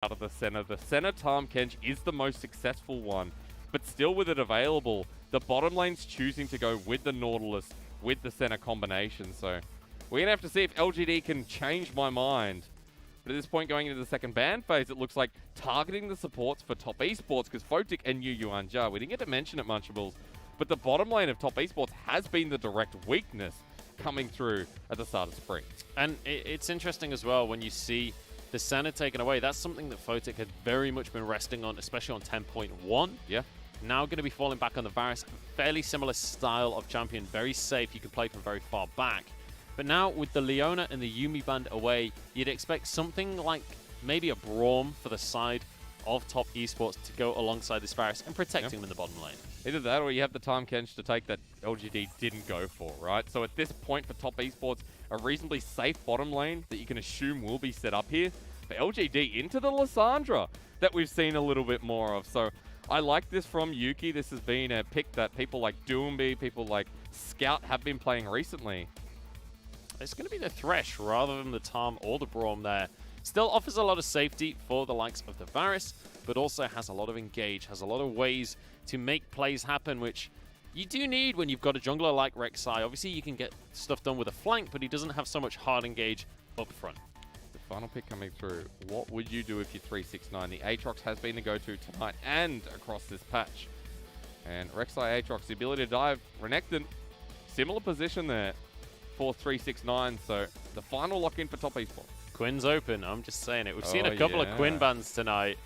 out of the center Tahm Kench is the most successful one, but still with it available, the bottom lane's choosing to go with the Nautilus, with the center combination. So we're going to have to see if LGD can change my mind. But at this point, going into the second ban phase, it looks like targeting the supports for Top Esports, because Photic and Yu Yuanja, we didn't get to mention it, Munchables, but the bottom lane of Top Esports has been the direct weakness coming through at the start of spring. And it's interesting as well when you see the center taken away. That's something that Photic had very much been resting on, especially on 10.1. Yeah. Now going to be falling back on the Varus. Fairly similar style of champion. Very safe. You can play from very far back. But now with the Leona and the Yuumi band away, you'd expect something like maybe a Braum for the side of Top Esports to go alongside this Varus and protect him in the bottom lane. Either that or you have the Tahm Kench to take that LGD didn't go for, right? So at this point for Top Esports, a reasonably safe bottom lane that you can assume will be set up here. For LGD into the Lissandra that we've seen a little bit more of. So I like this from Yuki. This has been a pick that people like Doomby, people like Scout have been playing recently. It's going to be the Thresh rather than the Tahm or the Braum there. Still offers a lot of safety for the likes of the Varus, but also has a lot of engage, has a lot of ways to make plays happen, which you do need when you've got a jungler like Rek'Sai. Obviously, you can get stuff done with a flank, but he doesn't have so much hard engage up front. The final pick coming through. What would you do if you're 369? The Aatrox has been the go-to tonight and across this patch. And Rek'Sai Aatrox, the ability to dive. Renekton, similar position there for 369. So the final lock-in for Top Esports. Quinn's open, I'm just saying it. We've seen a couple of Quinn bans tonight.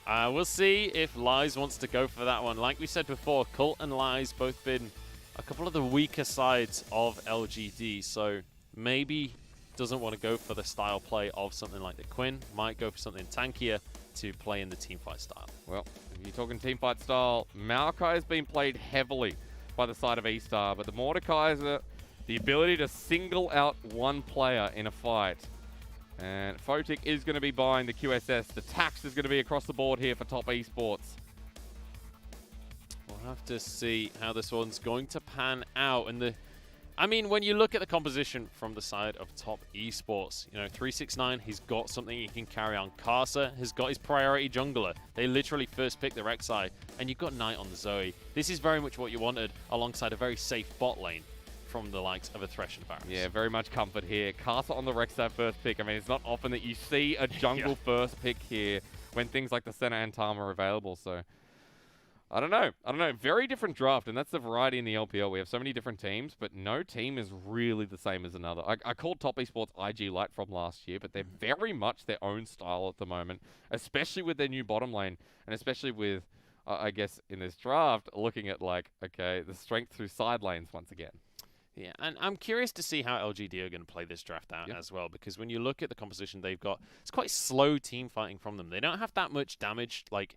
We'll see if Lies wants to go for that one. Like we said before, Cult and Lies both been a couple of the weaker sides of LGD, so maybe doesn't want to go for the style play of something like the Quinn. Might go for something tankier to play in the teamfight style. Well, if you're talking teamfight style, Maokai has been played heavily by the side of E-Star, but the Mordekaiser, the ability to single out one player in a fight. And Photic is going to be buying the QSS. The tax is going to be across the board here for Top Esports. We'll have to see how this one's going to pan out. And I mean, when you look at the composition from the side of Top Esports, you know, 369, he's got something he can carry on. Karsa has got his priority jungler. They literally first picked the Rek'Sai, and you've got Knight on the Zoe. This is very much what you wanted alongside a very safe bot lane from the likes of a Thresh and Varus. Yeah, very much comfort here. Karsa on the Rek'Sai first pick. I mean, it's not often that you see a jungle first pick here when things like the Senna and Tahm are available. So, I don't know. Very different draft, and that's the variety in the LPL. We have so many different teams, but no team is really the same as another. I called Top Esports IG Light from last year, but they're very much their own style at the moment, especially with their new bottom lane, and especially with, I guess, in this draft, looking at, like, okay, the strength through side lanes once again. Yeah, and I'm curious to see how LGD are going to play this draft out as well, because when you look at the composition they've got, it's quite slow team fighting from them. They don't have that much damage, like,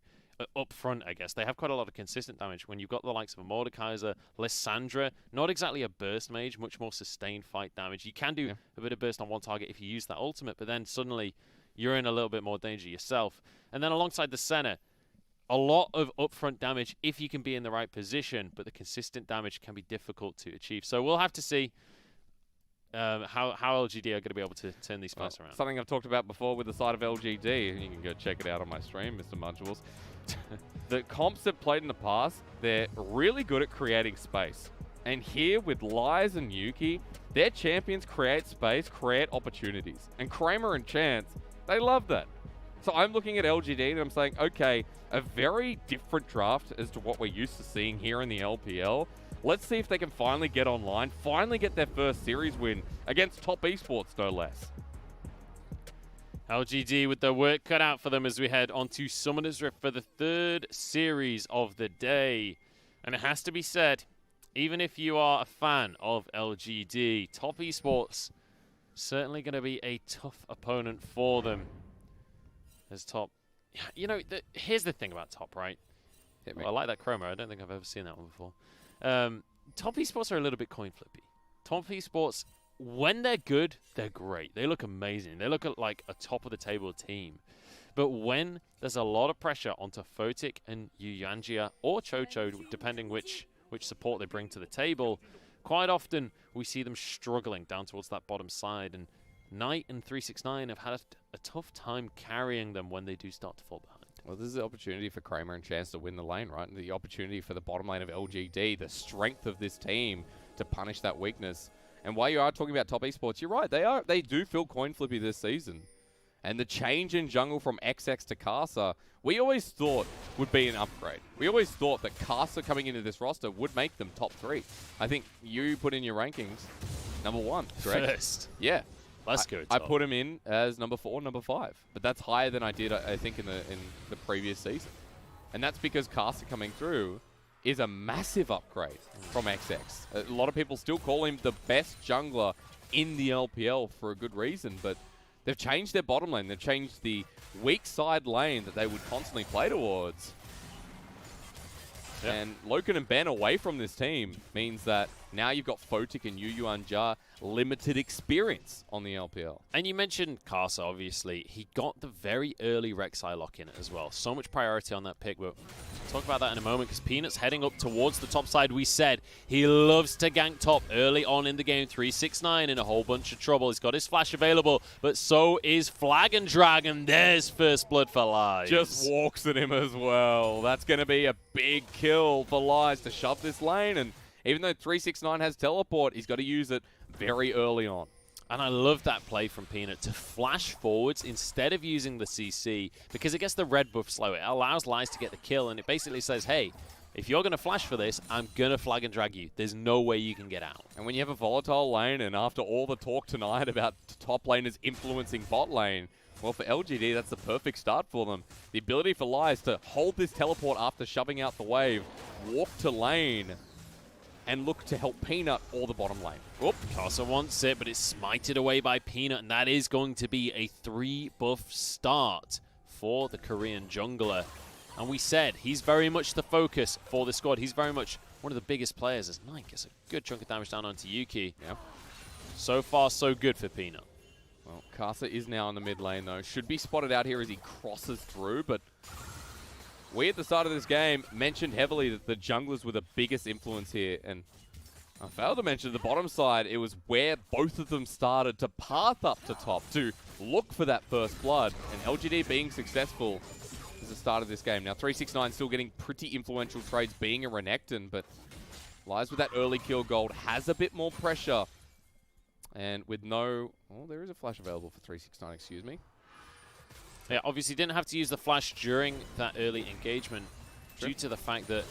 up front, I guess. They have quite a lot of consistent damage. When you've got the likes of a Mordekaiser, Lissandra, not exactly a burst mage, much more sustained fight damage. You can do a bit of burst on one target if you use that ultimate, but then suddenly you're in a little bit more danger yourself. And then alongside the Senna, a lot of upfront damage if you can be in the right position, but the consistent damage can be difficult to achieve. So we'll have to see how LGD are going to be able to turn these fights around. Something I've talked about before with the side of LGD, you can go check it out on my stream, Mr. Munchables. The comps that played in the past, they're really good at creating space. And here with Lies and Yuki, their champions create space, create opportunities. And Kramer and Chance, they love that. So I'm looking at LGD and I'm saying, okay, a very different draft as to what we're used to seeing here in the LPL. Let's see if they can finally get online, finally get their first series win against Top Esports, no less. LGD with their work cut out for them as we head on to Summoner's Rift for the third series of the day. And it has to be said, even if you are a fan of LGD, Top Esports certainly going to be a tough opponent for them. As Top, you know, here's the thing about Top, right? Well, I like that chroma. I don't think I've ever seen that one before. Top Esports are a little bit coin flippy. Top Esports, when they're good, they're great. They look amazing. They look like a top-of-the-table team. But when there's a lot of pressure onto Photic and Yuyanjia or Chocho, depending which support they bring to the table, quite often we see them struggling down towards that bottom side. And Knight and 369 have had a tough time carrying them when they do start to fall behind. Well, this is the opportunity for Kramer and Chance to win the lane, right? And the opportunity for the bottom lane of LGD, the strength of this team to punish that weakness. And while you are talking about top esports, you're right. They do feel coin flippy this season. And the change in jungle from XX to Casa, we always thought would be an upgrade. We always thought that Casa coming into this roster would make them top 3. I think you put in your rankings number 1, correct? First. Yeah. Let's go. I put him in as number 4, number 5. But that's higher than I did, I think, in the previous season. And that's because Casa coming through is a massive upgrade from XX. A lot of people still call him the best jungler in the LPL for a good reason, but they've changed their bottom lane. They've changed the weak side lane that they would constantly play towards. Yep. And Loken and Ben away from this team means that now you've got Photic and Yu Anja limited experience on the LPL. And you mentioned Casa, obviously. He got the very early Rek'Sai lock in as well. So much priority on that pick, but we'll talk about that in a moment because Peanut's heading up towards the top side. We said he loves to gank top early on in the game. 369 in a whole bunch of trouble. He's got his flash available, but so is Flag and Dragon. There's first blood for Lies. Just walks at him as well. That's going to be a big kill for Lies to shove this lane, and even though 369 has teleport, he's got to use it very early on. And I love that play from Peanut to flash forwards instead of using the CC because it gets the red buff slow. It allows Lies to get the kill, and it basically says, hey, if you're going to flash for this, I'm going to flag and drag you. There's no way you can get out. And when you have a volatile lane, and after all the talk tonight about top laners influencing bot lane, well, for LGD, that's the perfect start for them. The ability for Lies to hold this teleport after shoving out the wave, walk to lane, and look to help Peanut or the bottom lane. Oop, Casa wants it, but it's smited away by Peanut, and that is going to be a 3-buff start for the Korean jungler. And we said he's very much the focus for the squad. He's very much one of the biggest players as Knight gets a good chunk of damage down onto Yuki. Yep. So far, so good for Peanut. Well, Casa is now in the mid lane, though. Should be spotted out here as he crosses through, but we at the start of this game mentioned heavily that the junglers were the biggest influence here, and I failed to mention the bottom side. It was where both of them started to path up to top to look for that first blood, and LGD being successful is the start of this game. Now 369 still getting pretty influential trades being a Renekton, but Lies with that early kill gold has a bit more pressure, and with no... Oh, there is a flash available for 369, excuse me. Yeah, obviously didn't have to use the flash during that early engagement due to the fact that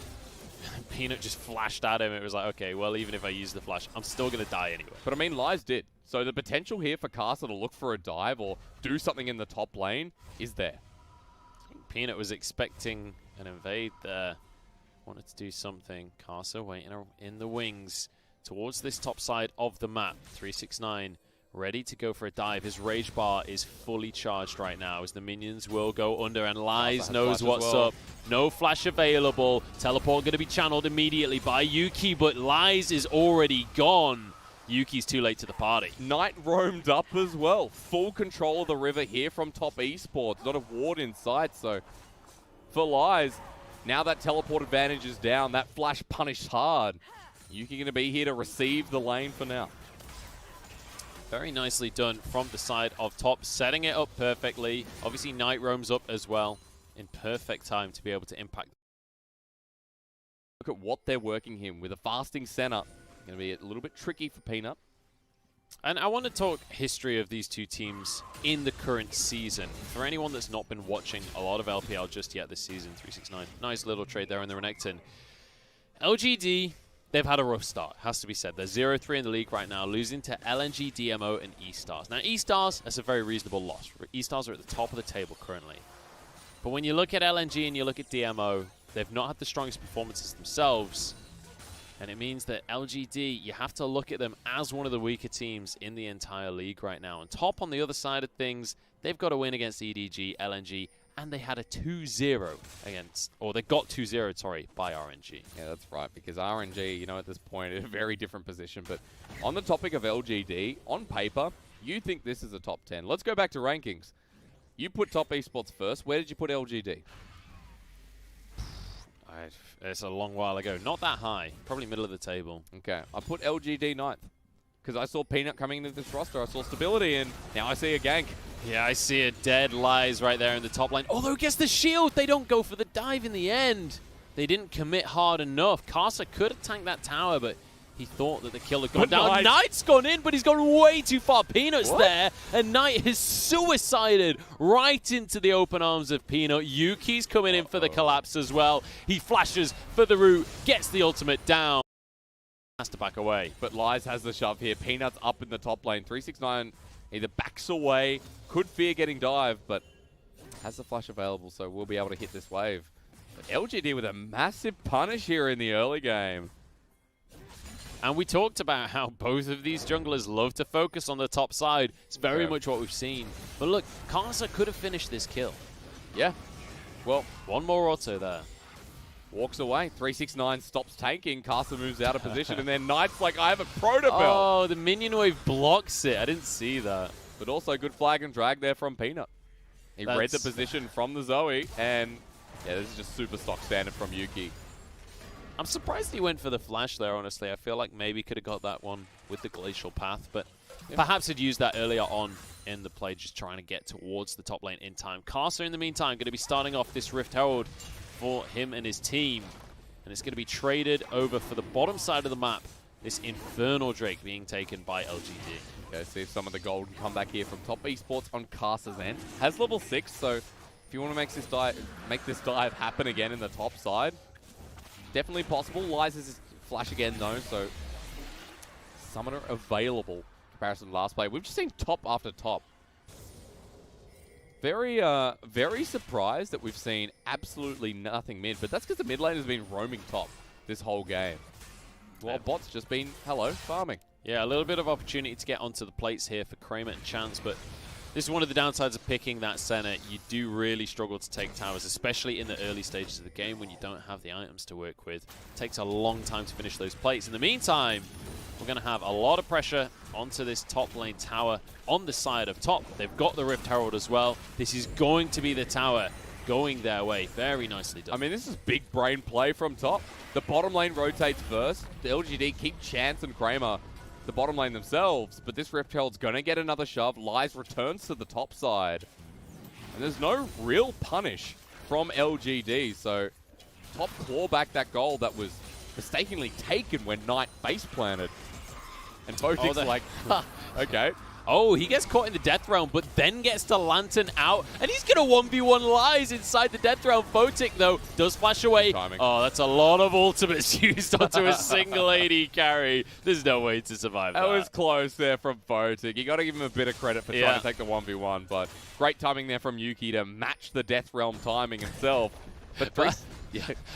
Peanut just flashed at him. It was like, okay, well, even if I use the flash, I'm still going to die anyway. But I mean, Lies did. So the potential here for Casa to look for a dive or do something in the top lane is there. I think Peanut was expecting an invade there. Wanted to do something. Casa waiting in the wings towards this top side of the map. 369 ready to go for a dive. His rage bar is fully charged right now as the minions will go under, and Lies knows what's up. No flash available. Teleport going to be channeled immediately by Yuki, but Lies is already gone. Yuki's too late to the party. Knight roamed up as well. Full control of the river here from top esports. Not a ward in sight, so for Lies, now that teleport advantage is down. That flash punished hard. Yuki going to be here to receive the lane for now. Very nicely done from the side of top, setting it up perfectly. Obviously, Knight roams up as well in perfect time to be able to impact. Look at what they're working him with a fasting center. Going to be a little bit tricky for Peanut. And I want to talk history of these two teams in the current season. For anyone that's not been watching a lot of LPL just yet this season, 369, nice little trade there in the Renekton. LGD, they've had a rough start, has to be said. They're 0-3 in the league right now, losing to LNG, DMO, and E-Stars. Now, E-Stars, that's a very reasonable loss. E-Stars are at the top of the table currently. But when you look at LNG and you look at DMO, they've not had the strongest performances themselves. And it means that LGD, you have to look at them as one of the weaker teams in the entire league right now. And top on the other side of things, they've got to win against EDG, LNG, and they had a 2-0 against, or they got 2-0, sorry, by RNG. Yeah, that's right, because RNG, you know, at this point, in a very different position. But on the topic of LGD, on paper, you think this is a top 10. Let's go back to rankings. You put top esports first. Where did you put LGD? It's a long while ago. Not that high. Probably middle of the table. Okay, I put LGD 9th because I saw Peanut coming into this roster. I saw stability, and now I see a gank. Yeah, I see a dead Lies right there in the top lane. Although he gets the shield, they don't go for the dive in the end. They didn't commit hard enough. Karsa could have tanked that tower, but he thought that the kill had gone down. Knight's gone in, but he's gone way too far. Peanut's there, and Knight has suicided right into the open arms of Peanut. Yuki's coming in for the collapse as well. He flashes for the root, gets the ultimate down. Has to back away. But Lies has the shove here. Peanut's up in the top lane. 369 either backs away, could fear getting dive, but has the flash available, so we'll be able to hit this wave. But LGD with a massive punish here in the early game. And we talked about how both of these junglers love to focus on the top side. It's very much what we've seen. But look, Karsa could have finished this kill. Yeah. Well, one more auto there. Walks away. 369 stops tanking. Karsa moves out of position, and then Knight's like, I have a proto belt. Oh, the minion wave blocks it. I didn't see that. But also good flag and drag there from Peanut. He read the position from the Zoe, and yeah, this is just super stock standard from Yuki. I'm surprised he went for the flash there, honestly. I feel like maybe could have got that one with the glacial path, but perhaps he'd used that earlier on in the play, just trying to get towards the top lane in time. Karsa, in the meantime, going to be starting off this Rift Herald for him and his team, and it's going to be traded over for the bottom side of the map. This Infernal Drake being taken by LGD. Okay, see if some of the gold can come back here from top Esports on Karsa's end. Has level 6, so if you want to make this dive happen again in the top side, definitely possible. Lies his flash again though, so Summoner available in comparison to last play. We've just seen top after top. Very surprised that we've seen absolutely nothing mid, but that's because the mid lane has been roaming top this whole game. While bot's just been, farming. Yeah, a little bit of opportunity to get onto the plates here for Kramer and Chance, but this is one of the downsides of picking that center. You do really struggle to take towers, especially in the early stages of the game when you don't have the items to work with. It takes a long time to finish those plates. In the meantime, we're going to have a lot of pressure onto this top lane tower on the side of top. They've got the Rift Herald as well. This is going to be the tower going their way. Very nicely done. I mean, this is big brain play from top. The bottom lane rotates first. The LGD keep Chance and Kramer the bottom lane themselves, but this Rift Herald's going to get another shove. Lies returns to the top side. And there's no real punish from LGD, so top claw back that goal that was mistakenly taken when Knight base planted. And Photic's like, okay. Oh, he gets caught in the Death Realm, but then gets the Lantern out, and he's going to 1v1 Lies inside the Death Realm. Photic, though, does flash away. Timing. Oh, that's a lot of ultimates used onto a single AD carry. There's no way to survive that. That was close there from Photic. You got to give him a bit of credit for trying to take the 1v1, but great timing there from Yuki to match the Death Realm timing himself. But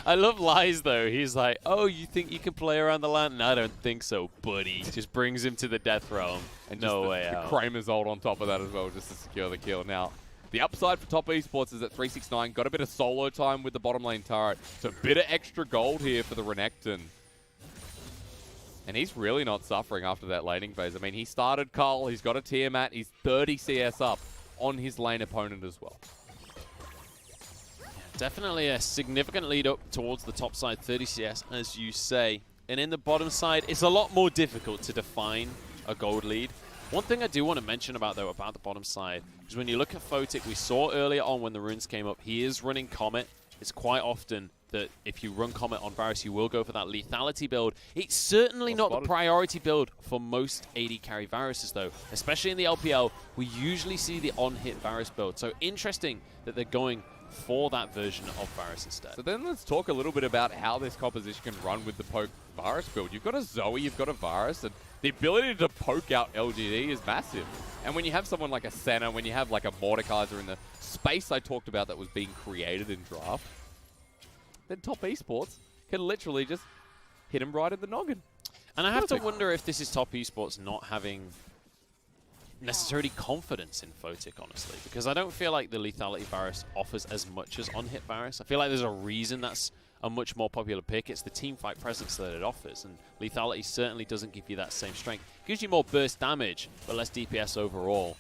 I love Lies, though. He's like, oh, you think you can play around the Lantern? I don't think so, buddy. Just brings him to the Death Realm. And no way out. Kramer's ult on top of that as well, just to secure the kill. Now, the upside for top Esports is that 369 got a bit of solo time with the bottom lane turret. So a bit of extra gold here for the Renekton. And he's really not suffering after that laning phase. I mean, he started Carl, he's got a Tiamat, he's 30 CS up on his lane opponent as well. Definitely a significant lead up towards the top side, 30 CS, as you say. And in the bottom side, it's a lot more difficult to define a gold lead. One thing I do want to mention about the bottom side is when you look at Photic, we saw earlier on when the runes came up, he is running Comet. It's quite often that if you run Comet on Varus, you will go for that lethality build. It's certainly not the priority build for most AD carry Varuses, though. Especially in the LPL, we usually see the on-hit Varus build. So interesting that they're going for that version of Varus instead. So then let's talk a little bit about how this composition can run with the poke Varus build. You've got a Zoe, you've got a Varus, and the ability to poke out LGD is massive. And when you have someone like a Senna, when you have like a Mordekaiser in the space I talked about that was being created in draft, then top Esports can literally just hit him right in the noggin. And I have to wonder if this is top Esports not having necessarily confidence in Photic, honestly, because I don't feel like the lethality Varus offers as much as on-hit Varus. I feel like there's a reason that's a much more popular pick. It's the team fight presence that it offers, and lethality certainly doesn't give you that same strength. It gives you more burst damage, but less DPS overall.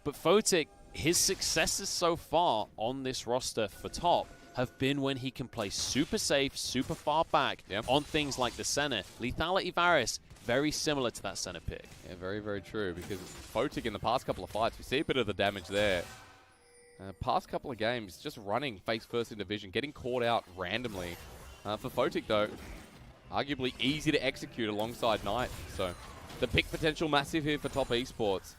But Photic, his successes so far on this roster for top have been when he can play super safe, super far back on things like the center. Lethality Varus, very similar to that center pick. Yeah, very, very true, because Photic in the past couple of fights, we see a bit of the damage there. Past couple of games, just running face first in division, getting caught out randomly. For Photic, though, arguably easy to execute alongside Knight. So the pick potential massive here for Top Esports.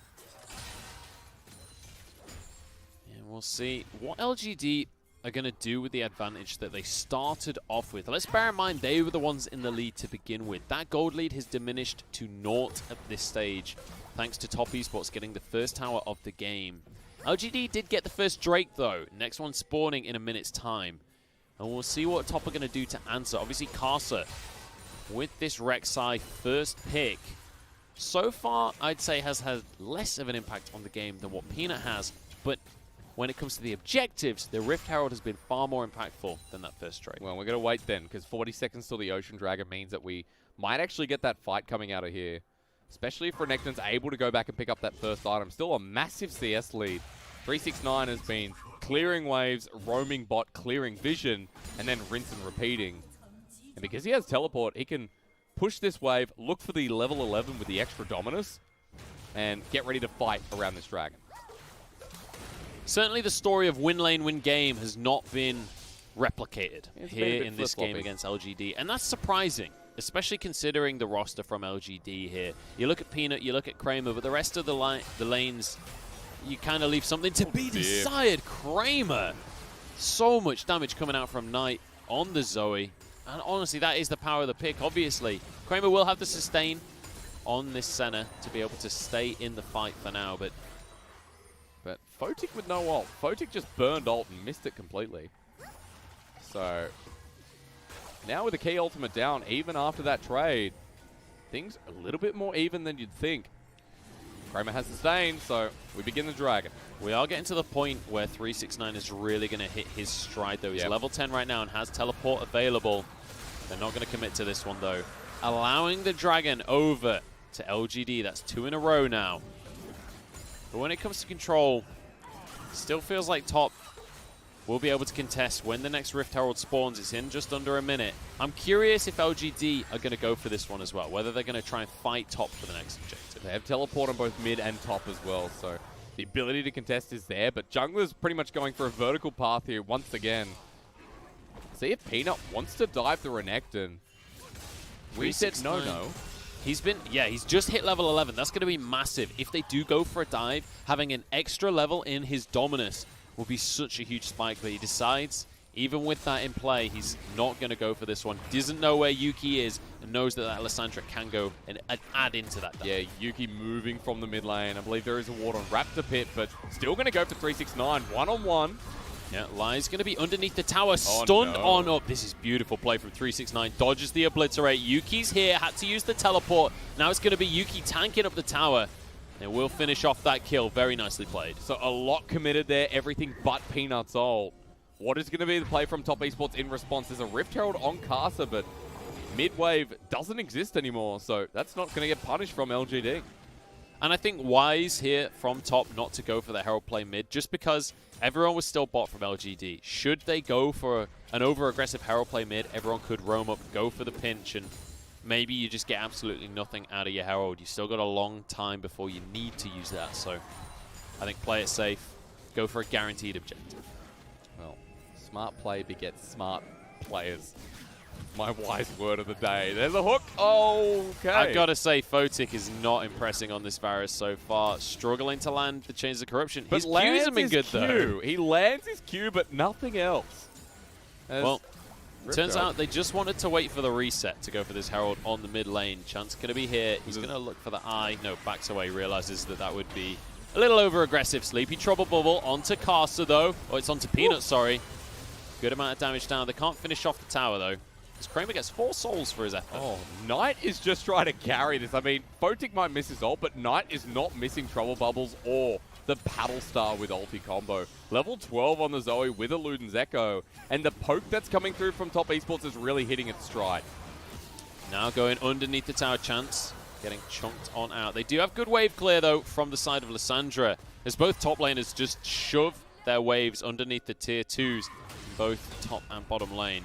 Yeah, we'll see what LGD are going to do with the advantage that they started off with. Let's bear in mind they were the ones in the lead to begin with. That gold lead has diminished to 0 at this stage, thanks to Top Esports getting the first tower of the game. LGD did get the first Drake, though. Next one spawning in a minute's time. And we'll see what Top are going to do to answer. Obviously, Karsa, with this Rek'Sai first pick, so far, I'd say has had less of an impact on the game than what Peanut has. But when it comes to the objectives, the Rift Herald has been far more impactful than that first Drake. Well, we're going to wait then, because 40 seconds till the Ocean Dragon means that we might actually get that fight coming out of here. Especially if Renekton's able to go back and pick up that first item. Still a massive CS lead. 369 has been clearing waves, roaming bot, clearing vision, and then rinse and repeating. And because he has teleport, he can push this wave, look for the level 11 with the extra Dominus, and get ready to fight around this dragon. Certainly the story of win lane, win game has not been replicated here in this game against LGD. And that's surprising, especially considering the roster from LGD here. You look at Peanut, you look at Kramer, but the rest of the lanes, you kind of leave something to be desired. Kramer, so much damage coming out from Knight on the Zoe. And honestly, that is the power of the pick, obviously. Kramer will have the sustain on this center to be able to stay in the fight for now, but Photic with no ult. Photic just burned ult and missed it completely. So now with the key ultimate down, even after that trade, things a little bit more even than you'd think. Kramer has sustained, so we begin the dragon. We are getting to the point where 369 is really going to hit his stride, though. He's level 10 right now and has teleport available. They're not going to commit to this one, though. Allowing the dragon over to LGD. That's 2 in a row now. But when it comes to control, still feels like Top will be able to contest when the next Rift Herald spawns. It's in just under a minute. I'm curious if LGD are going to go for this one as well, whether they're going to try and fight Top for the next objective. They have teleport on both mid and top as well, so the ability to contest is there, but Jungler's pretty much going for a vertical path here once again. See if Peanut wants to dive the Renekton. We said no. He's just hit level 11. That's going to be massive. If they do go for a dive, having an extra level in his Dominus will be such a huge spike, but he decides, even with that in play, he's not going to go for this one. Doesn't know where Yuki is and knows that Lissandra can go and add into that dive. Yeah, Yuki moving from the mid lane. I believe there is a ward on Raptor Pit, but still going to go for 369. One-on-one. Yeah, Lai's going to be underneath the tower, stunned on up. This is beautiful play from 369. Dodges the obliterate. Yuki's here, had to use the teleport. Now it's going to be Yuki tanking up the tower. And we'll finish off that kill. Very nicely played. So a lot committed there, everything but Peanut's ult. What is going to be the play from Top Esports in response? There's a Rift Herald on Karsa, but mid-wave doesn't exist anymore, so that's not going to get punished from LGD. And I think wise here from Top not to go for the Herald play mid, just because everyone was still bot from LGD. Should they go for an over-aggressive Herald play mid, everyone could roam up, go for the pinch, and maybe you just get absolutely nothing out of your Herald. You still got a long time before you need to use that, so I think play it safe, go for a guaranteed objective. Well, smart play begets smart players. My wise word of the day. There's a hook. Okay. I've got to say, Photic is not impressing on this Varus so far. Struggling to land the Chains of Corruption. His Qs have been good, though. He lands his Q, but nothing else. Well, turns out they just wanted to wait for the reset to go for this Herald on the mid lane. Chance going to be here. He's going to look for the eye. No, backs away. Realizes that that would be a little over-aggressive. Sleepy Trouble Bubble onto Karsa, though. Oh, it's onto Peanut, sorry. Good amount of damage down. They can't finish off the tower, though. Kramer gets 4 souls for his effort. Oh, Knight is just trying to carry this. I mean, Photic might miss his ult, but Knight is not missing Trouble Bubbles or the Paddle Star with ulti combo. Level 12 on the Zoe with a Luden's Echo. And the poke that's coming through from Top Esports is really hitting its stride. Now going underneath the tower, Chance getting chunked on out. They do have good wave clear, though, from the side of Lissandra, as both top laners just shove their waves underneath the tier 2s. both top and bottom lane.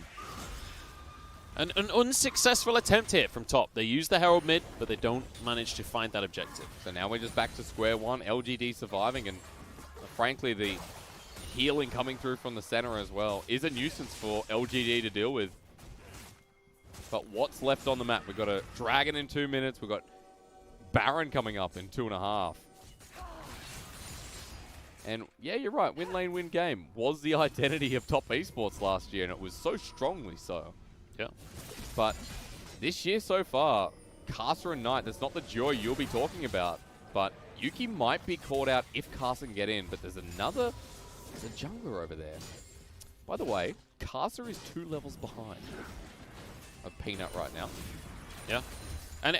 An unsuccessful attempt here from top. They use the Herald mid, but they don't manage to find that objective. So now we're just back to square one. LGD surviving, and frankly, the healing coming through from the center as well is a nuisance for LGD to deal with. But what's left on the map? We've got a Dragon in 2 minutes. We've got Baron coming up in 2.5. And yeah, you're right. Win lane, win game was the identity of top esports last year, and it was so strongly so. Yeah. But this year so far, Kasa and Knight, that's not the duo you'll be talking about. But Yuki might be caught out if Kasa can get in, but there's a jungler over there. By the way, Kasa is 2 levels behind of Peanut right now. Yeah. And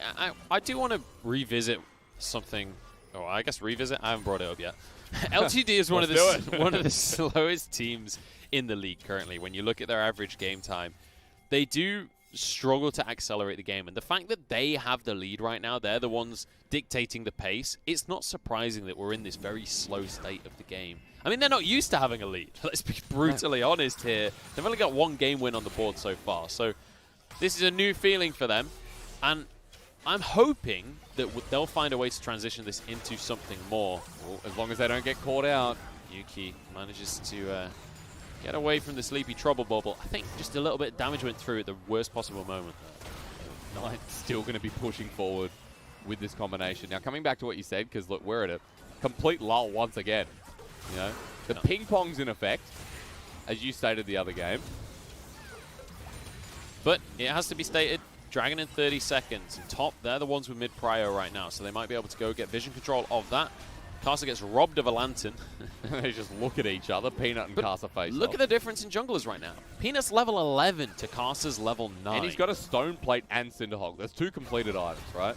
I do want to revisit something. Oh, I guess revisit? I haven't brought it up yet. LGD is one of the slowest teams in the league currently. When you look at their average game time, they do struggle to accelerate the game. And the fact that they have the lead right now, they're the ones dictating the pace, it's not surprising that we're in this very slow state of the game. I mean, they're not used to having a lead. Let's be brutally honest here. They've only got 1 game win on the board so far. So this is a new feeling for them. And I'm hoping that they'll find a way to transition this into something more. Well, as long as they don't get caught out. Yuki manages to get away from the sleepy trouble bubble. I think just a little bit of damage went through at the worst possible moment. Knight's still going to be pushing forward with this combination. Now, coming back to what you said, because look, we're at a complete lull once again. You know, the ping pong's in effect, as you stated the other game. But it has to be stated, Dragon in 30 seconds. And top, they're the ones with mid-prio right now, so they might be able to go get vision control of that. Kasa gets robbed of a lantern. They just look at each other, Peanut and Kasa face Look off. at the difference in junglers right now. Peanut's level 11 to Kasa's level 9. And he's got a Stone Plate and Cinderhog. There's 2 completed items, right?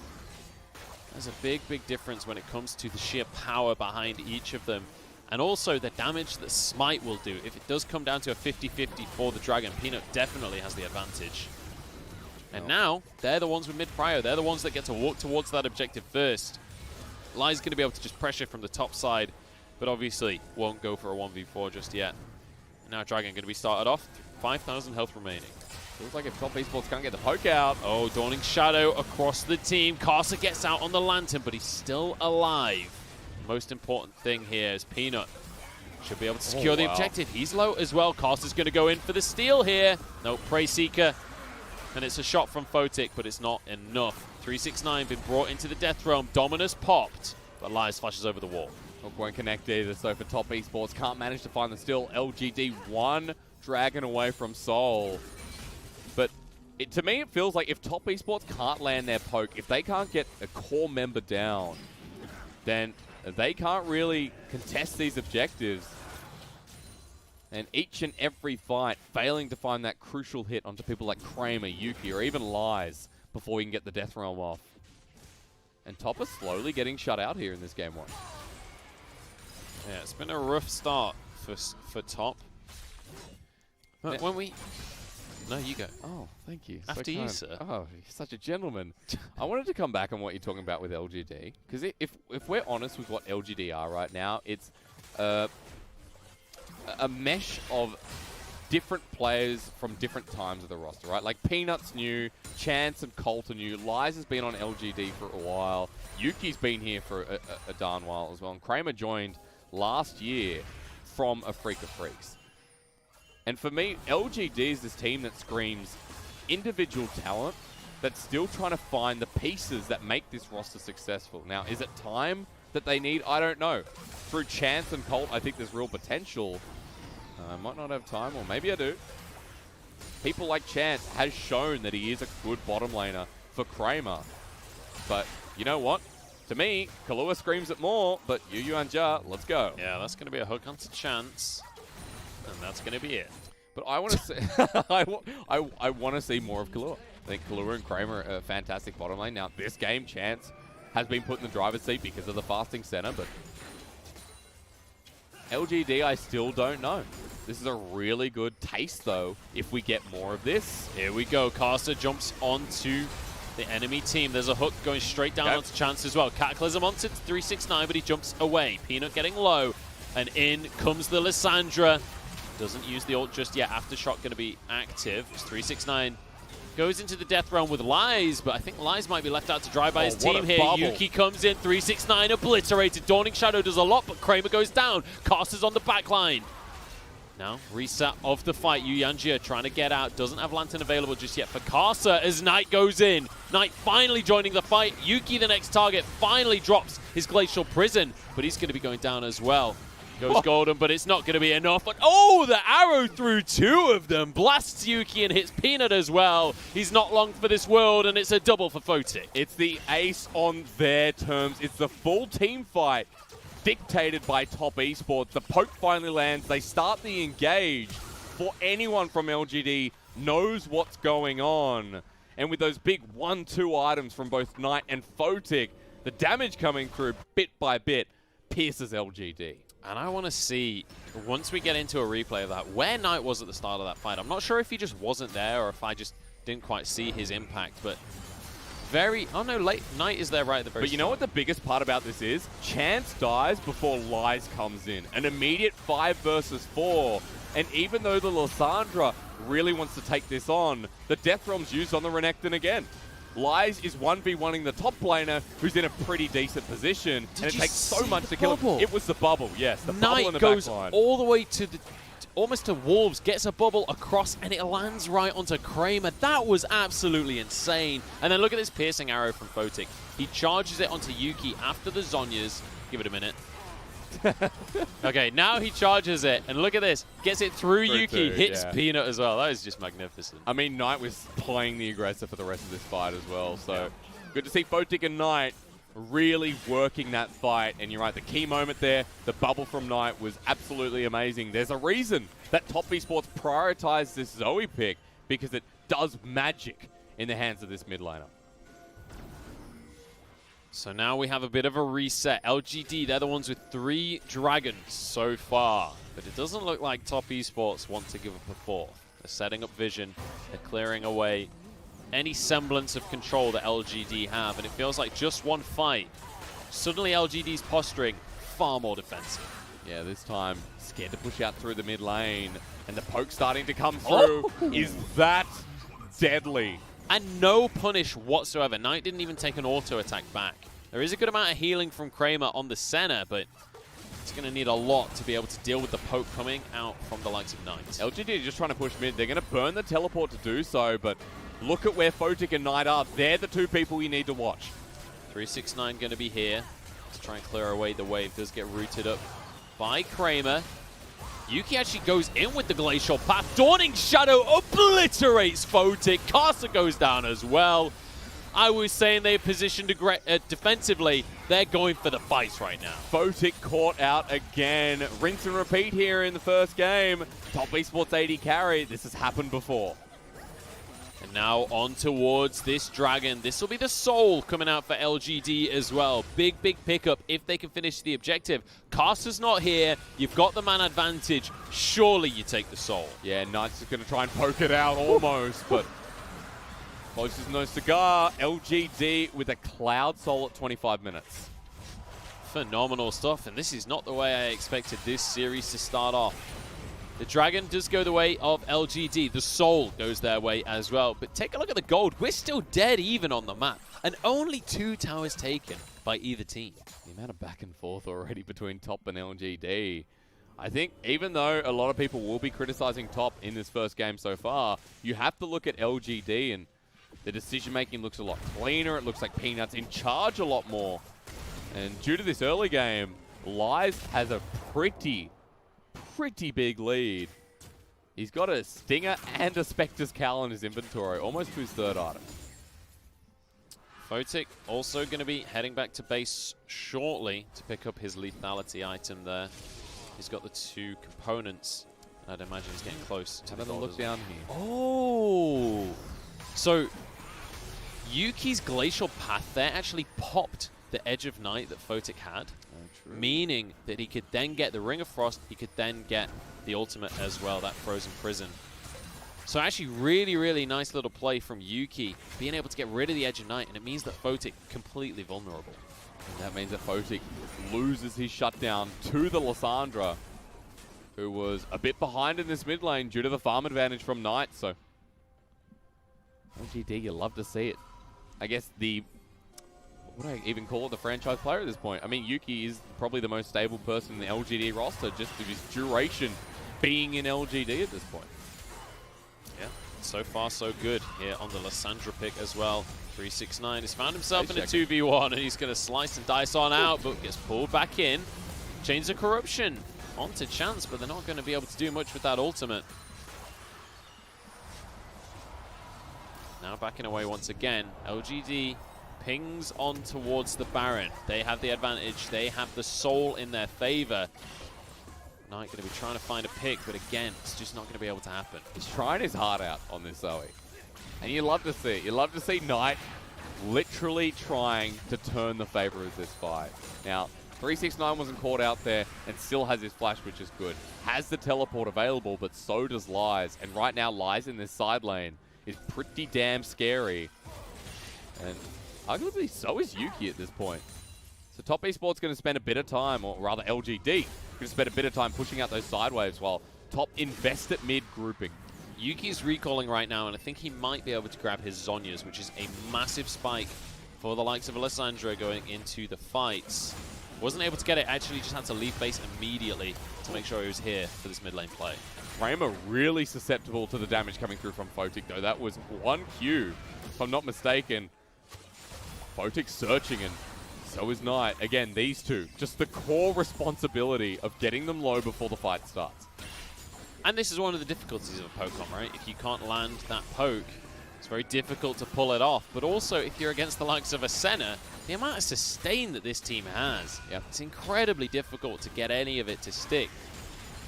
There's a big, big difference when it comes to the sheer power behind each of them. And also the damage that Smite will do. If it does come down to a 50-50 for the Dragon, Peanut definitely has the advantage. And now, they're the ones with mid-prio. They're the ones that get to walk towards that objective first. Lai's going to be able to just pressure from the top side, but obviously won't go for a 1v4 just yet. Now Dragon going to be started off, 5,000 health remaining. Feels like if top esports can't get the poke out. Oh, Dawning Shadow across the team. Kasa gets out on the lantern, but he's still alive. Most important thing here is Peanut should be able to secure the objective. He's low as well. Kasa's going to go in for the steal here. No, Prey Seeker. And it's a shot from Photic, but it's not enough. 369 been brought into the Death Realm. Dominus popped, but Lies flashes over the wall. Hook won't connect either, so for top esports, can't manage to find the steal. LGD 1 Dragon away from Soul. But to me, it feels like if top esports can't land their poke, if they can't get a core member down, then they can't really contest these objectives. And each and every fight, failing to find that crucial hit onto people like Kramer, Yuki, or even Lies before we can get the Death Realm off. And top is slowly getting shut out here in this game 1. Yeah, it's been a rough start for top. But when we... No, you go. Oh, thank you. After you, sir. Oh, you're such a gentleman. I wanted to come back on what you're talking about with LGD. Because if we're honest with what LGD are right now, it's a mesh of different players from different times of the roster, right? Like Peanut's new, Chance and Colt are new, Lies has been on LGD for a while, Yuki's been here for a darn while as well, and Kramer joined last year from a Freak of Freaks. And for me, LGD is this team that screams individual talent, that's still trying to find the pieces that make this roster successful. Now, is it time that they need? I don't know. Through Chance and Colt, I think there's real potential. I might not have time, or maybe I do. People like Chance has shown that he is a good bottom laner for Kramer. But you know what? To me, Kahlua screams it more, but Yu and Ja, let's go. Yeah, that's going to be a hook onto Chance, and that's going to be it. But I want to see, I want to see more of Kahlua. I think Kahlua and Kramer are a fantastic bottom lane. Now, this game, Chance has been put in the driver's seat because of the fasting center, but LGD, I still don't know. This is a really good taste, though, if we get more of this. Here we go. Caster jumps onto the enemy team. There's a hook going straight down onto Chance as well. Cataclysm onto 369, but he jumps away. Peanut getting low, and in comes the Lissandra. Doesn't use the ult just yet. Aftershock going to be active. It's 369. Goes into the death realm with Lies, but I think Lies might be left out to dry by his team here. Bubble. Yuki comes in, 369 obliterated. Dawning Shadow does a lot, but Kramer goes down. Caster's on the back line. Now, reset of the fight. Yu Yanjia trying to get out. Doesn't have Lantern available just yet for Caster as Knight goes in. Knight finally joining the fight. Yuki, the next target, finally drops his Glacial Prison, but he's going to be going down as well. Goes Golden, but it's not going to be enough. But oh, the arrow through two of them. Blasts Yuki and hits Peanut as well. He's not long for this world, and it's a double for Photic. It's the ace on their terms. It's the full team fight dictated by Top Esports. The poke finally lands. They start the engage. For anyone from LGD knows what's going on. And with those big 1-2 items from both Knight and Photic, the damage coming through bit by bit pierces LGD. And I want to see, once we get into a replay of that, where Knight was at the start of that fight. I'm not sure if he just wasn't there or if I just didn't quite see his impact, but oh no, Knight is there right at the very But you know what the biggest part about this is? Chance dies before Lies comes in. An immediate 5 versus 4. And even though the Lysandra really wants to take this on, the Death Realm's used on the Renekton again. Lies is 1v1ing the top laner, who's in a pretty decent position, and it takes so much to kill him. It was the bubble, yes, the bubble in the Knight goes backline. all the way to the almost to Wolves, gets a bubble across, and it lands right onto Kramer. That was absolutely insane. And then look at this piercing arrow from Photic. He charges it onto Yuki after the Zhonyas. Give it a minute. Okay, now he charges it, and look at this. Gets it through Yuki, hits Peanut as well. That is just magnificent. I mean, Knight was playing the aggressor for the rest of this fight as well, so good to see Photic and Knight really working that fight. And you're right, the key moment there, the bubble from Knight was absolutely amazing. There's a reason that Top Esports prioritized this Zoe pick, because it does magic in the hands of this mid laner. So now we have a bit of a reset. LGD, they're the ones with 3 dragons so far. But it doesn't look like Top Esports want to give up a 4th. They're setting up vision. They're clearing away any semblance of control that LGD have. And it feels like just one fight. Suddenly LGD's posturing far more defensive. Yeah, this time scared to push out through the mid lane. And the poke starting to come through. Is that deadly? And no punish whatsoever. Knight didn't even take an auto attack back. There is a good amount of healing from Kramer on the center, but it's going to need a lot to be able to deal with the poke coming out from the likes of Knight. LGD are just trying to push mid. They're going to burn the teleport to do so, but look at where Photic and Knight are. They're the 2 people you need to watch. 369 going to be here to try and clear away the wave. Does get rooted up by Kramer. Yuki actually goes in with the Glacial Path. Dawning Shadow obliterates Photic. Caster goes down as well. I was saying they're positioned defensively. They're going for the fights right now. Photic caught out again. Rinse and repeat here in the first game. Top Esports 80 carry. This has happened before. And now on towards this dragon. This will be the soul coming out for LGD as well. Big pickup if they can finish the objective. Caster's not here. You've got the man advantage. Surely you take the soul. Yeah, Knight's just going to try and poke it out almost, but close as no cigar. LGD with a Cloud Soul at 25 minutes. Phenomenal stuff, and this is not the way I expected this series to start off. The dragon does go the way of LGD. The soul goes their way as well. But take a look at the gold. We're still dead even on the map. And only 2 towers taken by either team. The amount of back and forth already between Top and LGD. I think even though a lot of people will be criticizing Top in this first game so far, you have to look at LGD, and the decision-making looks a lot cleaner. It looks like Peanut's in charge a lot more. And due to this early game, Lies has a pretty big lead. He's got a Stinger and a Spectre's Cowl in his inventory, almost to his 3rd item. Photic also going to be heading back to base shortly to pick up his lethality item there. He's got the 2 components. I'd imagine he's getting close to Have a look down here. Oh! So, Yuki's Glacial Path there actually popped the Edge of Night that Photic had. Meaning that he could then get the Ring of Frost, he could then get the ultimate as well, that Frozen Prison. So actually really nice little play from Yuki, being able to get rid of the Edge of Night, and it means that Photic completely vulnerable. And that means that Photic loses his shutdown to the Lysandra. who was a bit behind in this mid lane due to the farm advantage from Knight. So, LGD, you love to see it. I guess the, what do I even call it, the franchise player at this point? I mean, Yuki is probably the most stable person in the LGD roster just through his duration being in LGD at this point. Yeah, so far so good here on the Lissandra pick as well. 369 has found himself in a 2v1 and he's going to slice and dice on out, but gets pulled back in. Chains of Corruption onto Chance, but they're not going to be able to do much with that ultimate. Now backing away once again. LGD pings on towards the Baron. They have the advantage. They have the soul in their favor. Knight going to be trying to find a pick, but again, it's just not going to be able to happen. He's trying his heart out on this Zoe. And you love to see it. You love to see Knight literally trying to turn the favor of this fight. Now, 369 wasn't caught out there and still has his flash, which is good. Has the teleport available, but so does Lies. And right now, Lies in this side lane is pretty damn scary. And arguably, so is Yuki at this point. So Top Esports going to spend a bit of time, or rather LGD, going to spend a bit of time pushing out those side waves while Top invest at mid grouping. Yuki's recalling right now, and I think he might be able to grab his Zhonya's, which is a massive spike for the likes of Alessandro going into the fights. Wasn't able to get it, actually just had to leave base immediately to make sure he was here for this mid lane play. Kramer really susceptible to the damage coming through from Photic, though. That was 1Q, if I'm not mistaken. Photic searching, and so is Knight. Again, these two, just the core responsibility of getting them low before the fight starts. And this is one of the difficulties of a Pokemon, right? If you can't land that poke, it's very difficult to pull it off. But also, if you're against the likes of a Senna, the amount of sustain that this team has, it's incredibly difficult to get any of it to stick.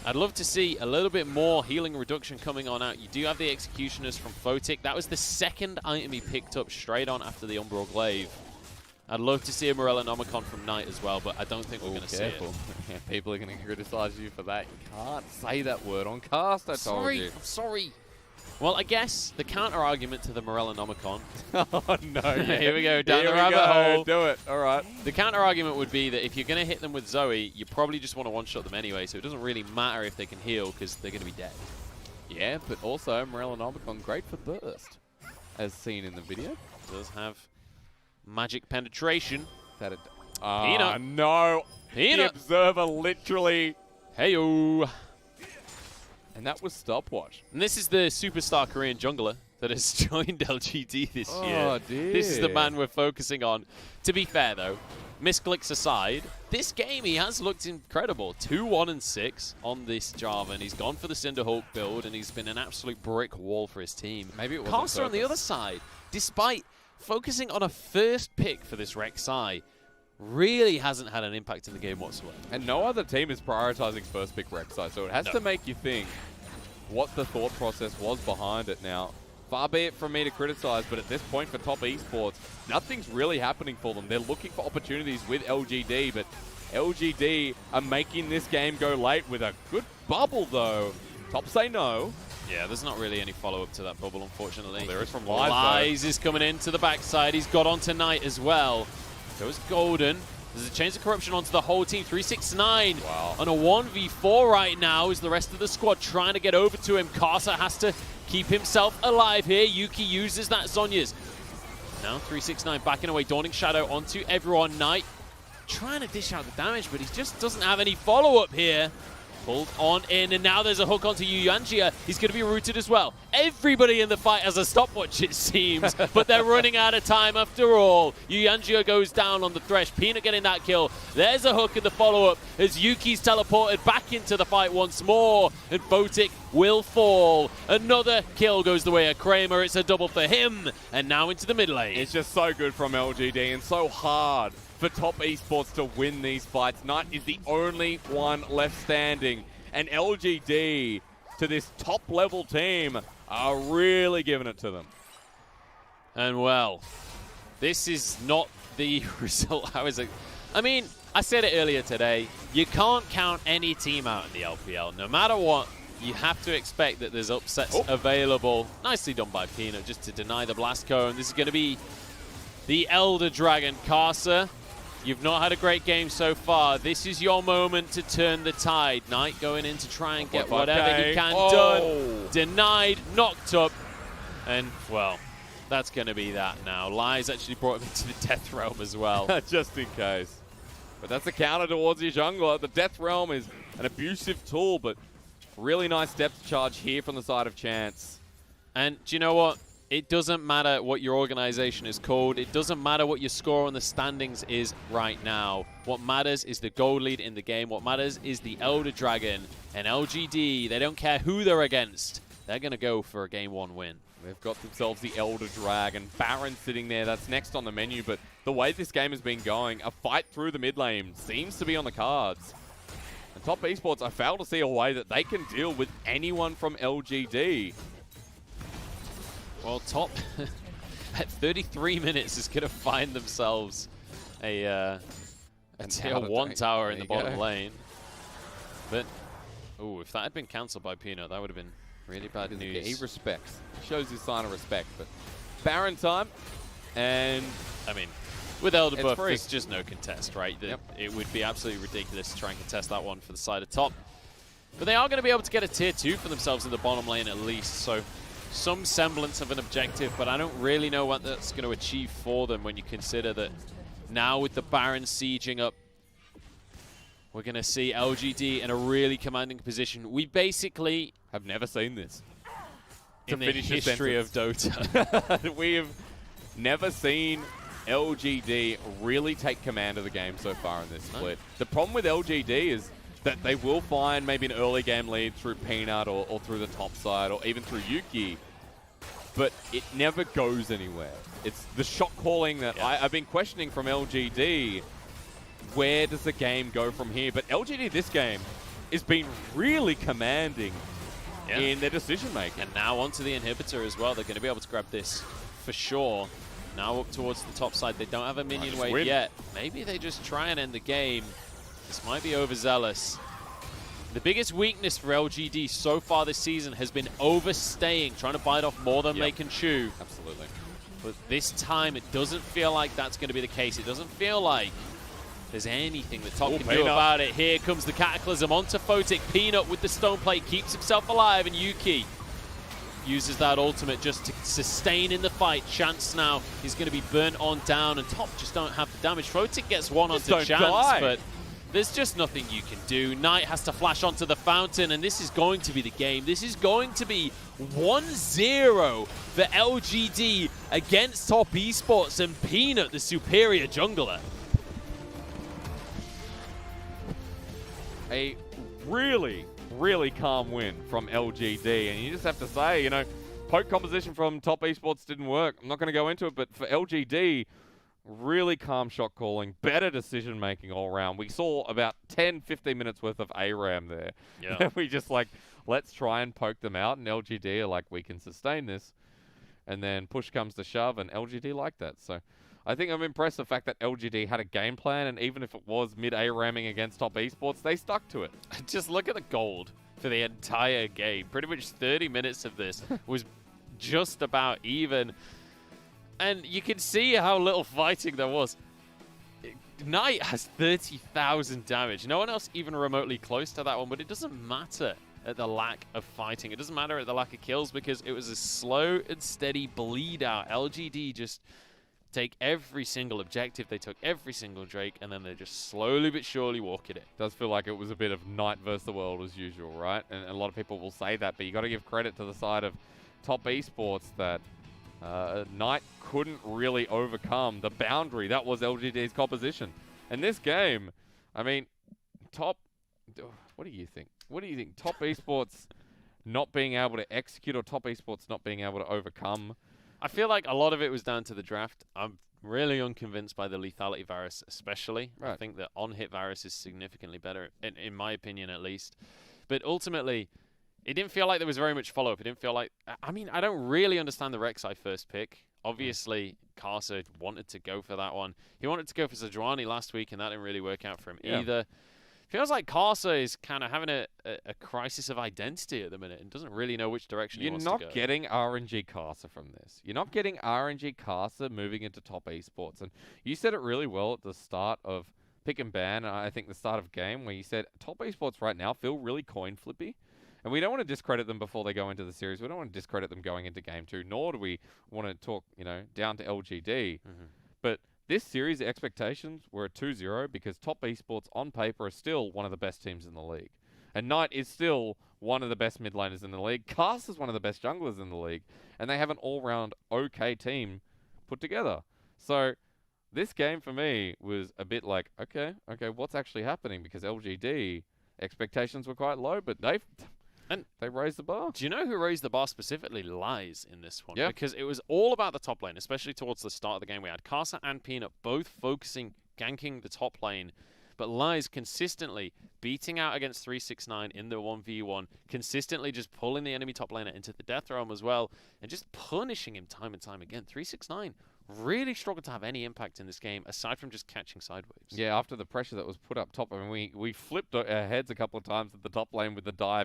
I'd love to see a little bit more healing reduction coming on out. You do have the Executioners from Photic. That was the second item he picked up straight on after the Umbral Glaive. I'd love to see a Morellonomicon from Knight as well, but I don't think we're going to see it. Yeah, people are going to criticize you for that. You can't say that word on cast, I told you. I'm sorry. Well, I guess the counter-argument to the Morellonomicon... Oh, no. Yeah. Here we go, down the rabbit hole. Do it. All right. The counter-argument would be that if you're going to hit them with Zoe, you probably just want to one-shot them anyway, so it doesn't really matter if they can heal, because they're going to be dead. Yeah, but also Morellonomicon, great for burst, as seen in the video. Does have magic penetration. That Peanut. No. Peanut. The Observer literally... Hey-o. And that was Stopwatch. And this is the superstar Korean jungler that has joined LGD this year. Oh, dear. This is the man we're focusing on. To be fair, though, misclicks aside, this game he has looked incredible. 2-1-6 on this Java, and he's gone for the Cinderhawk build, and he's been an absolute brick wall for his team. Maybe it wasn't Caster on the other side, despite focusing on a first pick for this Rek'Sai, really hasn't had an impact in the game whatsoever. And no other team is prioritizing first pick Rek'Sai, so it has to make you think what the thought process was behind it. Now, far be it from me to criticize, but at this point for Top Esports, nothing's really happening for them. They're looking for opportunities with LGD, but LGD are making this game go late with a good bubble, though. Top say no. Yeah, there's not really any follow-up to that bubble, unfortunately. Well, there is from Lies, Lies is coming into the backside. He's got onto Knight as well. Goes Golden. There's a change of corruption onto the whole team. 369 on a 1v4 right now is the rest of the squad trying to get over to him. Karsa has to keep himself alive here. Yuki uses that Zhonya's. Now 369 backing away. Dawning Shadow onto everyone. Knight trying to dish out the damage, but he just doesn't have any follow-up here. Pulled on in, and now there's a hook onto Yuyanjia. He's going to be rooted as well. Everybody in the fight has a stopwatch, it seems, but they're running out of time after all. Yuyanjia goes down on the Thresh. Peanut getting that kill. There's a hook in the follow-up as Yuki's teleported back into the fight once more, and Photic will fall. Another kill goes the way of Kramer. It's a double for him, and now into the mid lane. It's just so good from LGD and so hard for Top Esports to win these fights. Knight is the only one left standing, and LGD to this top-level team are really giving it to them. And well, this is not the result I mean, I said it earlier today, you can't count any team out in the LPL. No matter what, you have to expect that there's upsets available. Nicely done by Peanut just to deny the blast cone. This is going to be the Elder Dragon Karsa. You've not had a great game so far. This is your moment to turn the tide. Knight going in to try and get whatever he can done. Denied, knocked up, and, well, that's going to be that now. Lies actually brought him into the Death Realm as well. Just in case. But that's a counter towards your jungler. The Death Realm is an abusive tool, but really nice depth charge here from the side of Chance. And do you know what? It doesn't matter what your organization is called. It doesn't matter what your score on the standings is right now. What matters is the goal lead in the game. What matters is the Elder Dragon and LGD. They don't care who they're against. They're going to go for a Game 1 win. They've got themselves the Elder Dragon. Baron sitting there. That's next on the menu. But the way this game has been going, a fight through the mid lane seems to be on the cards. And Top Esports, I fail to see a way that they can deal with anyone from LGD. Well, Top at 33 minutes is going to find themselves a tier 1 tower in the bottom lane. But, oh, if that had been cancelled by Peanut, that would have been really bad news. He respects. He shows his sign of respect. But Baron time, and I mean, with Elder Buff, there's just no contest, right? It would be absolutely ridiculous to try and contest that one for the side of Top. But they are going to be able to get a tier 2 for themselves in the bottom lane at least, so some semblance of an objective, but I don't really know what that's going to achieve for them when you consider that now with the Baron sieging up, we're going to see LGD in a really commanding position. We basically have never seen this in the history of Dota. We have never seen LGD really take command of the game so far in this split. The problem with LGD is that they will find maybe an early game lead through Peanut or through the top side or even through Yuki, but it never goes anywhere. It's the shot calling that I've been questioning from LGD. Where does the game go from here? But LGD this game has been really commanding in their decision making. And now onto the inhibitor as well. They're going to be able to grab this for sure. Now up towards the top side. They don't have a minion wave yet. Maybe they just try and end the game. This might be overzealous. The biggest weakness for LGD so far this season has been overstaying, trying to bite off more than they can chew. Absolutely. But this time, it doesn't feel like that's going to be the case. It doesn't feel like there's anything that Top can do about it. Here comes the Cataclysm onto Photic. Peanut with the Stone Plate keeps himself alive, and Yuki uses that ultimate just to sustain in the fight. Chance now is going to be burnt on down, and Top just don't have the damage. Photic gets one onto Chance, but there's just nothing you can do. Knight has to flash onto the fountain, and this is going to be the game. This is going to be 1-0 for LGD against Top Esports and Peanut, the superior jungler. A really, really calm win from LGD. And you just have to say, you know, poke composition from Top Esports didn't work. I'm not going to go into it, but for LGD, really calm shot calling, better decision making all around. We saw about 10, 15 minutes worth of ARAM there. Yeah. We just like, let's try and poke them out, and LGD are like, we can sustain this. And then push comes to shove, and LGD like that. So I think I'm impressed the fact that LGD had a game plan, and even if it was mid-A-ramming against Top Esports, they stuck to it. Just look at the gold for the entire game. Pretty much 30 minutes of this was just about even. And you can see how little fighting there was. Knight has 30,000 damage. No one else even remotely close to that one, but it doesn't matter at the lack of fighting. It doesn't matter at the lack of kills because it was a slow and steady bleed out. LGD just take every single objective, they took every single Drake, and then they just slowly but surely walk at it. Does feel like it was a bit of Knight versus the world as usual, right? And a lot of people will say that, but you got to give credit to the side of Top Esports that Knight couldn't really overcome the boundary that was LGD's composition. And this game, I mean, what do you think? What do you think? Top Esports not being able to execute, or Top Esports not being able to overcome? I feel like a lot of it was down to the draft. I'm really unconvinced by the lethality Varus, especially. Right. I think the on-hit Varus is significantly better, in my opinion at least. But ultimately, it didn't feel like there was very much follow-up. It didn't feel like... I mean, I don't really understand the Rek'Sai first pick. Obviously, Karsa wanted to go for that one. He wanted to go for Sejuani last week, and that didn't really work out for him either. Feels like Karsa is kind of having a crisis of identity at the minute and doesn't really know which direction he wants to go. You're not getting RNG Karsa from this. You're not getting RNG Karsa moving into top esports. And you said it really well at the start of Pick and Ban, I think the start of game, where you said top esports right now feel really coin flippy. And we don't want to discredit them before they go into the series. We don't want to discredit them going into game 2, nor do we want to talk, down to LGD. But this series, the expectations were a 2-0 because top esports on paper are still one of the best teams in the league. And Knight is still one of the best mid laners in the league. Cast is one of the best junglers in the league. And they have an all-round okay team put together. So this game for me was a bit like, okay, what's actually happening? Because LGD expectations were quite low, but they raised the bar. Do you know who raised the bar specifically? Lies in this one. Yeah. Because it was all about the top lane, especially towards the start of the game. We had Karsa and Peanut both focusing, ganking the top lane. But Lies consistently beating out against 369 in the 1v1, consistently just pulling the enemy top laner into the death realm as well, and just punishing him time and time again. 369 really struggled to have any impact in this game, aside from just catching sideways. Yeah, after the pressure that was put up top, I mean, we flipped our heads a couple of times at the top lane with the dive